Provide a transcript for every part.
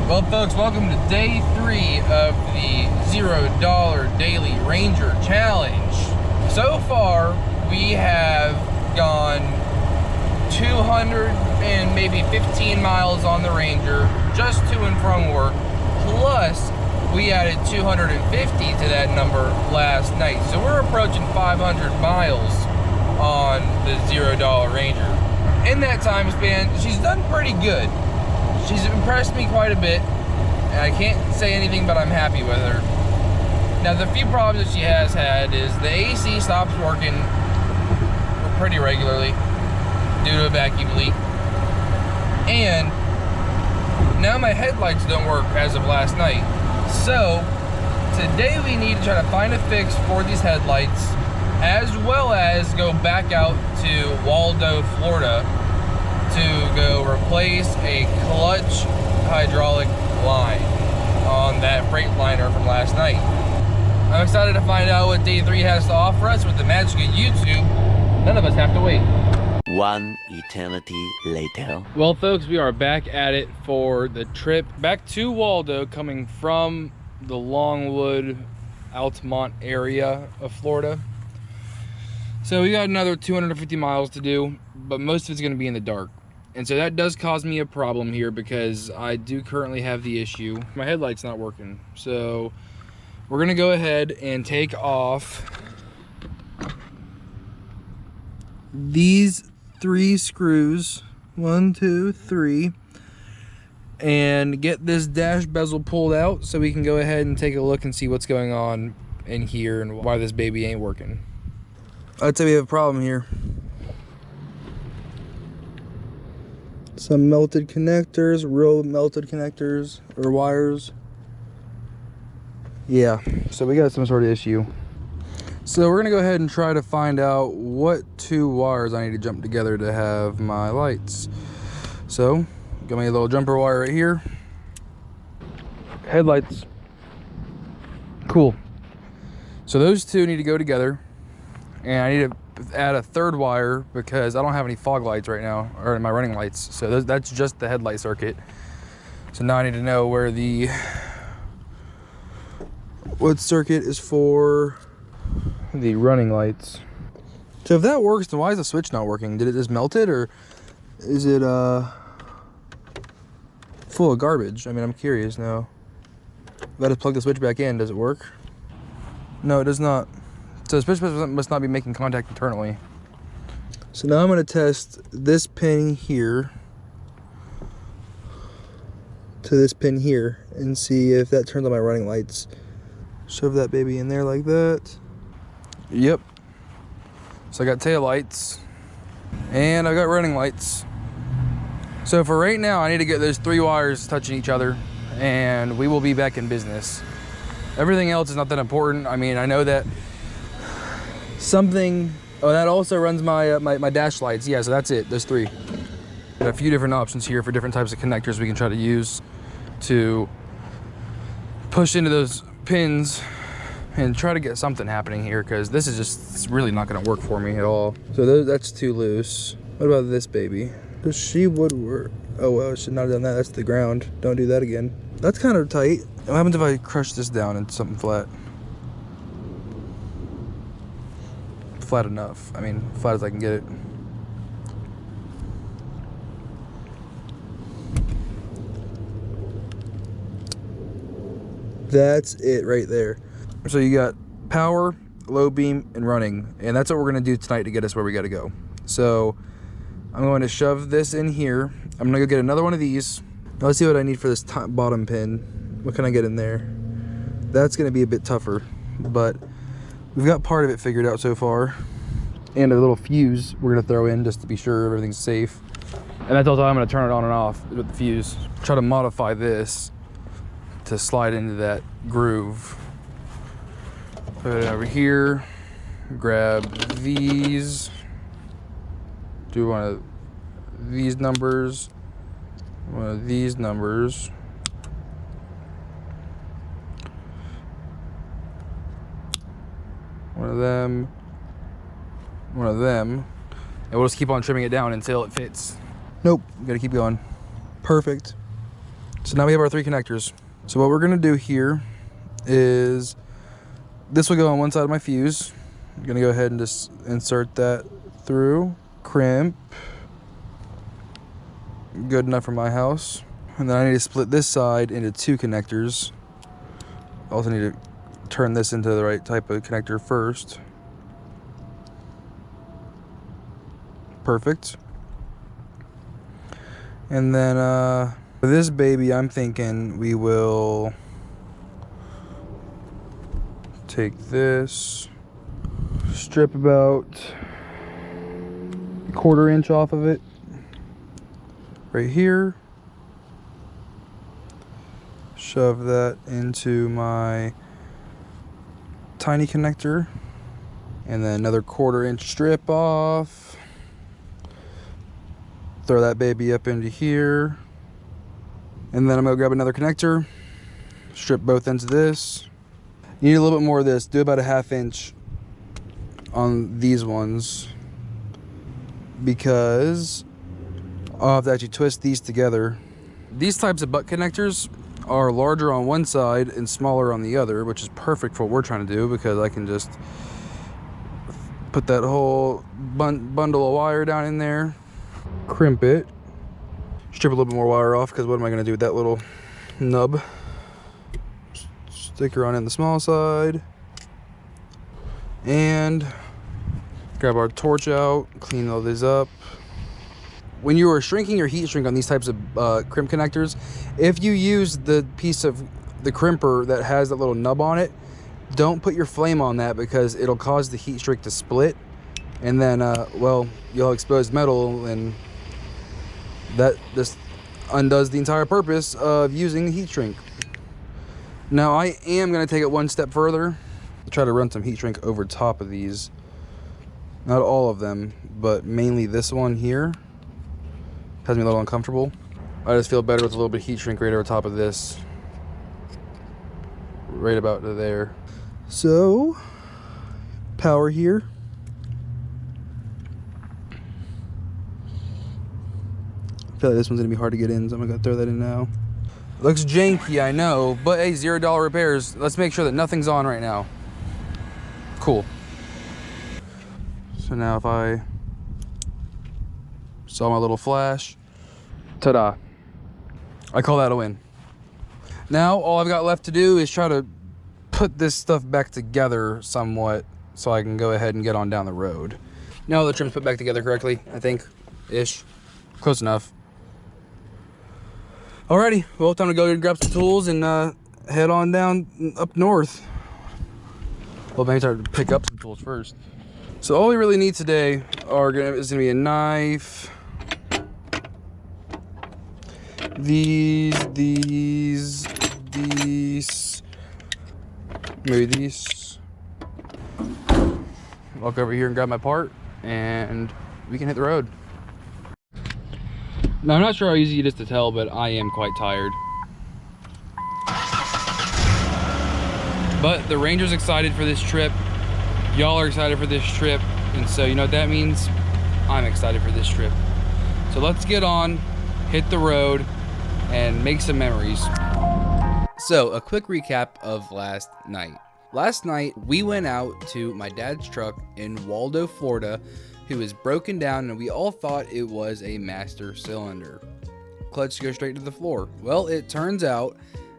Well, folks, welcome to day 3 of the $0 Daily Ranger Challenge. So far, we have gone 200 and maybe 15 miles on the Ranger, just to and from work, plus we added 250 to that number last night. So we're approaching 500 miles on the $0 Ranger. In that time span, she's done pretty good. She's impressed me quite a bit, and I can't say anything but I'm happy with her. Now, the few problems that she has had is the AC stops working pretty regularly due to a vacuum leak, and now my headlights don't work as of last night. So today we need to try to find a fix for these headlights, as well as go back out to Waldo, Florida to go replace a clutch hydraulic line on that Freightliner from last night. I'm excited to find out what day 3 has to offer us. With the magic of YouTube, none of us have to wait. One eternity later. Well, folks, we are back at it for the trip back to Waldo, coming from the Longwood, Altamont area of Florida. So we got another 250 miles to do, but most of it's going to be in the dark. And so that does cause me a problem here, because I do currently have the issue. My headlight's not working. So we're going to go ahead and take off these 3 screws, 1, 2, 3, and get this dash bezel pulled out so we can go ahead and take a look and see what's going on in here and why this baby ain't working. I'd say we have a problem here. Some melted connectors, real melted connectors or wires. Yeah, so we got some sort of issue. So we're gonna go ahead and try to find out what 2 wires I need to jump together to have my lights. So, got my little jumper wire right here. Headlights. Cool. So those 2 need to go together, and I need to add a 3rd wire because I don't have any fog lights right now, or my running lights. So that's just the headlight circuit. So now I need to know where what circuit is for the running lights. So if that works, then why is the switch not working? Did it just melt it, or is it full of garbage? I mean, I'm curious now. If I just plug the switch back in, does it work? No, it does not. So the switch must not be making contact internally. So now I'm going to test this pin here to this pin here and see if that turns on my running lights. Shove that baby in there like that. Yep. So I got tail lights and I got running lights. So for right now, I need to get those 3 wires touching each other, and we will be back in business. Everything else is not that important. I mean, I know that something, oh, that also runs my my dash lights. Yeah, so that's it, those 3. Got a few different options here for different types of connectors we can try to use to push into those pins and try to get something happening here, because this is just, it's really not going to work for me at all. So that's 2 loose. What about this baby? She would work. Oh well, I should not have done that. That's the ground. Don't do that again. That's kind of tight. What happens if I crush this down into something flat? Flat enough. I mean, flat as I can get it. That's it right there. So you got power, low beam, and running, and that's what we're gonna do tonight to get us where we gotta go. So I'm going to shove this in here. I'm gonna go get another one of these. Now let's see what I need for this bottom pin. What can I get in there? That's gonna be a bit tougher, but we've got part of it figured out so far. And a little fuse we're gonna throw in just to be sure everything's safe. And that's also how I'm gonna turn it on and off with the fuse. Try to modify this to slide into that groove. Put it over here, grab these, do one of these numbers, one of these numbers, one of them, and we'll just keep on trimming it down until it fits. Nope, gotta keep going. Perfect. So now we have our 3 connectors. So what we're gonna do here is, this will go on one side of my fuse. I'm gonna go ahead and just insert that through, crimp. Good enough for my house. And then I need to split this side into 2 connectors. Also need to turn this into the right type of connector first. Perfect. And then for this baby, I'm thinking we will take this, strip about a 1/4 inch off of it right here, shove that into my tiny connector, and then another 1/4 inch strip off, throw that baby up into here, and then I'm gonna grab another connector, strip both ends of this. You need a little bit more of this. Do about a 1/2 inch on these ones, because I'll have to actually twist these together. These types of butt connectors are larger on one side and smaller on the other, which is perfect for what we're trying to do, because I can just put that whole bundle of wire down in there, crimp it, strip a little bit more wire off, because what am I going to do with that little nub? Stick her on in the small side, and grab our torch out, clean all this up. When you are shrinking your heat shrink on these types of crimp connectors, if you use the piece of the crimper that has that little nub on it, don't put your flame on that, because it'll cause the heat shrink to split, and then well, you'll expose metal, and that just undoes the entire purpose of using the heat shrink. Now I am going to take it one step further, try to run some heat shrink over top of these. Not all of them, but mainly this one here. Has me a little uncomfortable. I just feel better with a little bit of heat shrink right over top of this, right about to there. So power here. I feel like this one's gonna be hard to get in, so I'm gonna throw that in now. Looks janky, I know, but hey, $0 repairs. Let's make sure that nothing's on right now. Cool. So now if I saw my little flash, ta-da. I call that a win. Now all I've got left to do is try to put this stuff back together somewhat, so I can go ahead and get on down the road. Now the trim's put back together correctly, I think, ish. Close enough. Alrighty, well, time to go grab some tools and head on down up north. Well, maybe try to pick up some tools first. So all we really need today is gonna be a knife, these, maybe these. Walk over here and grab my part, and we can hit the road. Now, I'm not sure how easy it is to tell, but I am quite tired. But the Ranger's excited for this trip. Y'all are excited for this trip. And so, you know what that means? I'm excited for this trip. So let's get on, hit the road, and make some memories. So, a quick recap of last night. Last night, we went out to my dad's truck in Waldo, Florida, who is broken down, and we all thought it was a master cylinder. Clutch goes straight to the floor. Well, it turns out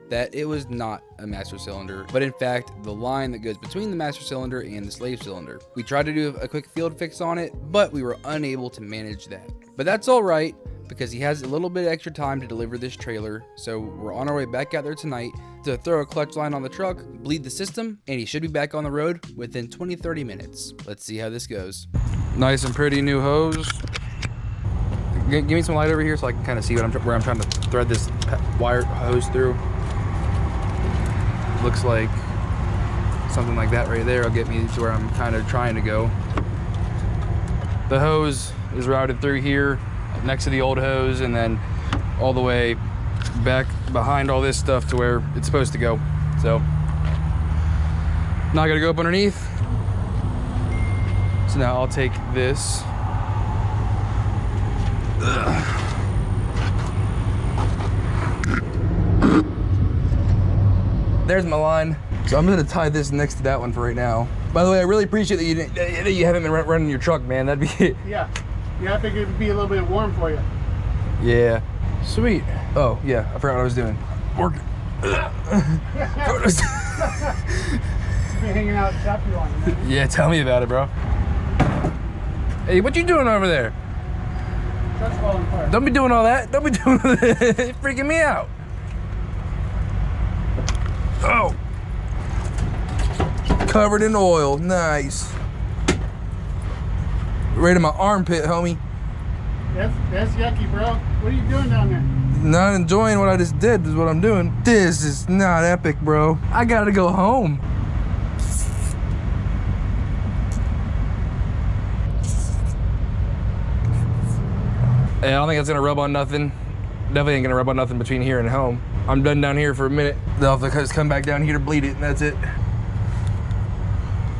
that it was not a master cylinder, but in fact, the line that goes between the master cylinder and the slave cylinder. We tried to do a quick field fix on it, but we were unable to manage that. But that's all right, because he has a little bit extra time to deliver this trailer, so we're on our way back out there tonight to throw a clutch line on the truck, bleed the system, and he should be back on the road within 20-30 minutes. Let's see how this goes. Nice and pretty new hose. Give me some light over here so I can kind of see what where I'm trying to thread this wire hose through. Looks like something like that right there will get me to where I'm kind of trying to go. The hose is routed through here next to the old hose, and then all the way back behind all this stuff to where it's supposed to go. So now I gotta go up underneath. So now I'll take this. There's my line. So I'm gonna tie this next to that one for right now. By the way, I really appreciate that you haven't been running your truck, man. That'd be Yeah. Yeah, I think it'd be a little bit warm for you. Yeah. Sweet. Oh, yeah, I forgot what I was doing. Working. You've been hanging out at Chapter Line, man. Yeah, tell me about it, bro. Hey, what you doing over there? Truck's falling apart. Don't be doing all that. Don't be doing all that. You're freaking me out. Oh. Covered in oil. Nice. Right in my armpit, homie. That's yucky, bro. What are you doing down there? Not enjoying what I just did is what I'm doing. This is not epic, bro. I gotta go home. Hey, I don't think that's gonna rub on nothing. Definitely ain't gonna rub on nothing between here and home. I'm done down here for a minute. They'll have to just come back down here to bleed it, and that's it.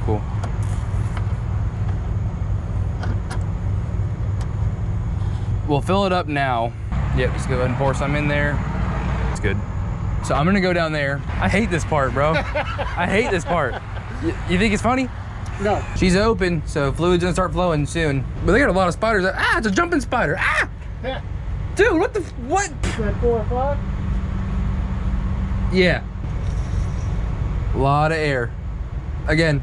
Cool. We'll fill it up now. Yep, just go ahead and pour some in there. It's good. So I'm gonna go down there. I hate this part, bro. I hate this part. You think it's funny? No. She's open, so fluid's gonna start flowing soon. But they got a lot of spiders. Ah, it's a jumping spider. Ah! Yeah. Dude, what the, what? Is that 4 o'clock? Yeah. A lot of air. Again.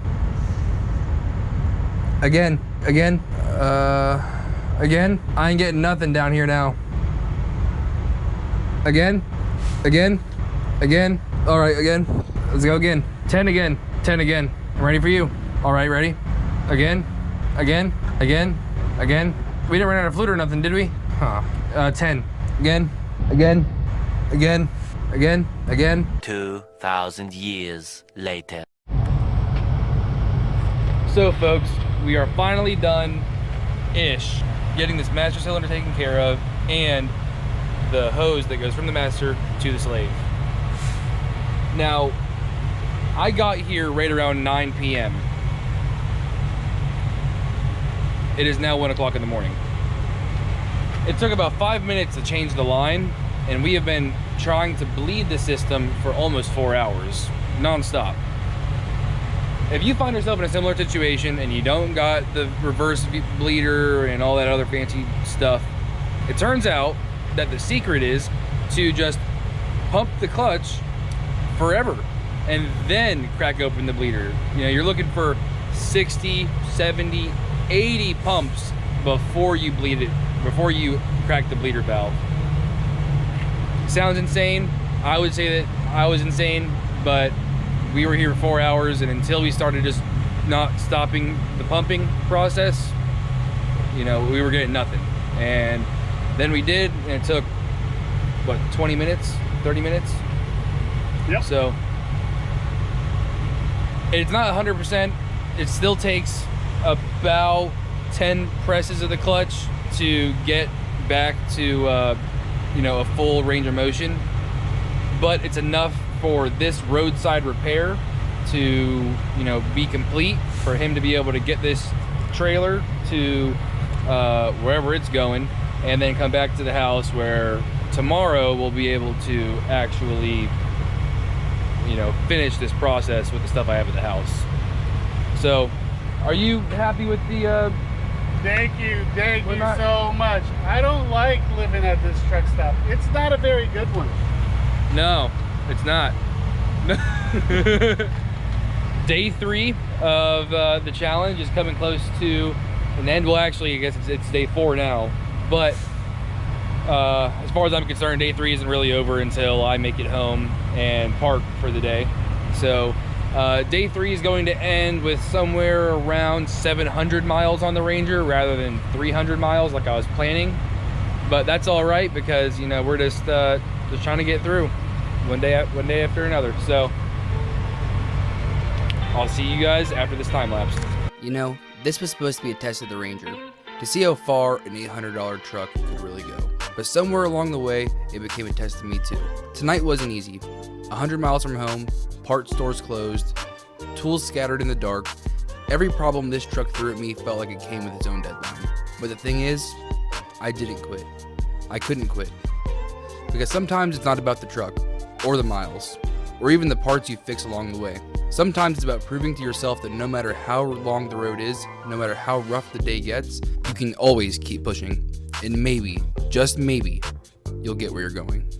Again. Again. Again. I ain't getting nothing down here now. Again. Again. Again. All right, again. Let's go again. 10 again. 10 again. I'm ready for you. All right, ready? Again. Again. Again. Again. We didn't run out of fluid or nothing, did we? Huh. 10. Again. Again. Again. Again. Again. 2,000 years later. So folks, we are finally done-ish getting this master cylinder taken care of and the hose that goes from the master to the slave. Now, I got here right around 9 p.m. It is now 1 o'clock in the morning. It took about 5 minutes to change the line, and we have been trying to bleed the system for almost 4 hours, non-stop. If you find yourself in a similar situation and you don't got the reverse bleeder and all that other fancy stuff, it turns out that the secret is to just pump the clutch forever and then crack open the bleeder. You know, you're looking for 60, 70, 80 pumps before you bleed it, before you crack the bleeder valve. Sounds insane. I would say that I was insane, but we were here 4 hours, and until we started just not stopping the pumping process, you know, we were getting nothing. And then we did, and it took, what, 20 minutes, 30 minutes? Yep. So, it's not 100%. It still takes about 10 presses of the clutch to get back to, you know, a full range of motion. But it's enough for this roadside repair to, you know, be complete, for him to be able to get this trailer to wherever it's going, and then come back to the house where tomorrow we'll be able to actually, you know, finish this process with the stuff I have at the house. So, are you happy with the Thank you so much. I don't like living at this truck stop. It's not a very good one. No, it's not. Day 3 of the challenge is coming close to an end. Well, actually, I guess it's day 4 now. But as far as I'm concerned, day 3 isn't really over until I make it home and park for the day. So day 3 is going to end with somewhere around 700 miles on the Ranger rather than 300 miles like I was planning. But that's all right, because, you know, we're just trying to get through one day after another. So I'll see you guys after this time lapse. You know, this was supposed to be a test of the Ranger, to see how far an $800 truck could really go. But somewhere along the way, it became a test of me too. Tonight wasn't easy. 100 miles from home, parts stores closed, tools scattered in the dark. Every problem this truck threw at me felt like it came with its own deadline. But the thing is, I didn't quit. I couldn't quit. Because sometimes it's not about the truck or the miles. or even the parts you fix along the way. Sometimes it's about proving to yourself that no matter how long the road is, no matter how rough the day gets, you can always keep pushing. And maybe, just maybe, you'll get where you're going.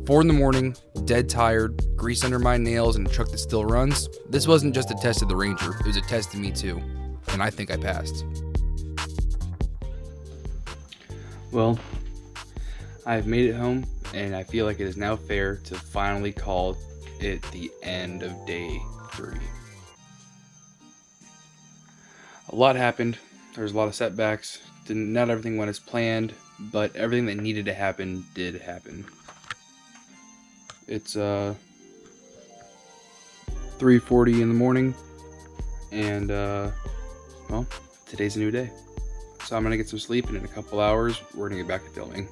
4 in the morning, dead tired, grease under my nails, and a truck that still runs. This wasn't just a test of the Ranger, it was a test of me too. And I think I passed. Well, I've made it home, and I feel like it is now fair to finally call it the end of day 3. A lot happened. There was a lot of setbacks. Not everything went as planned, but everything that needed to happen did happen. It's 3:40 in the morning, and well, today's a new day. So I'm gonna get some sleep, and in a couple hours, we're gonna get back to filming.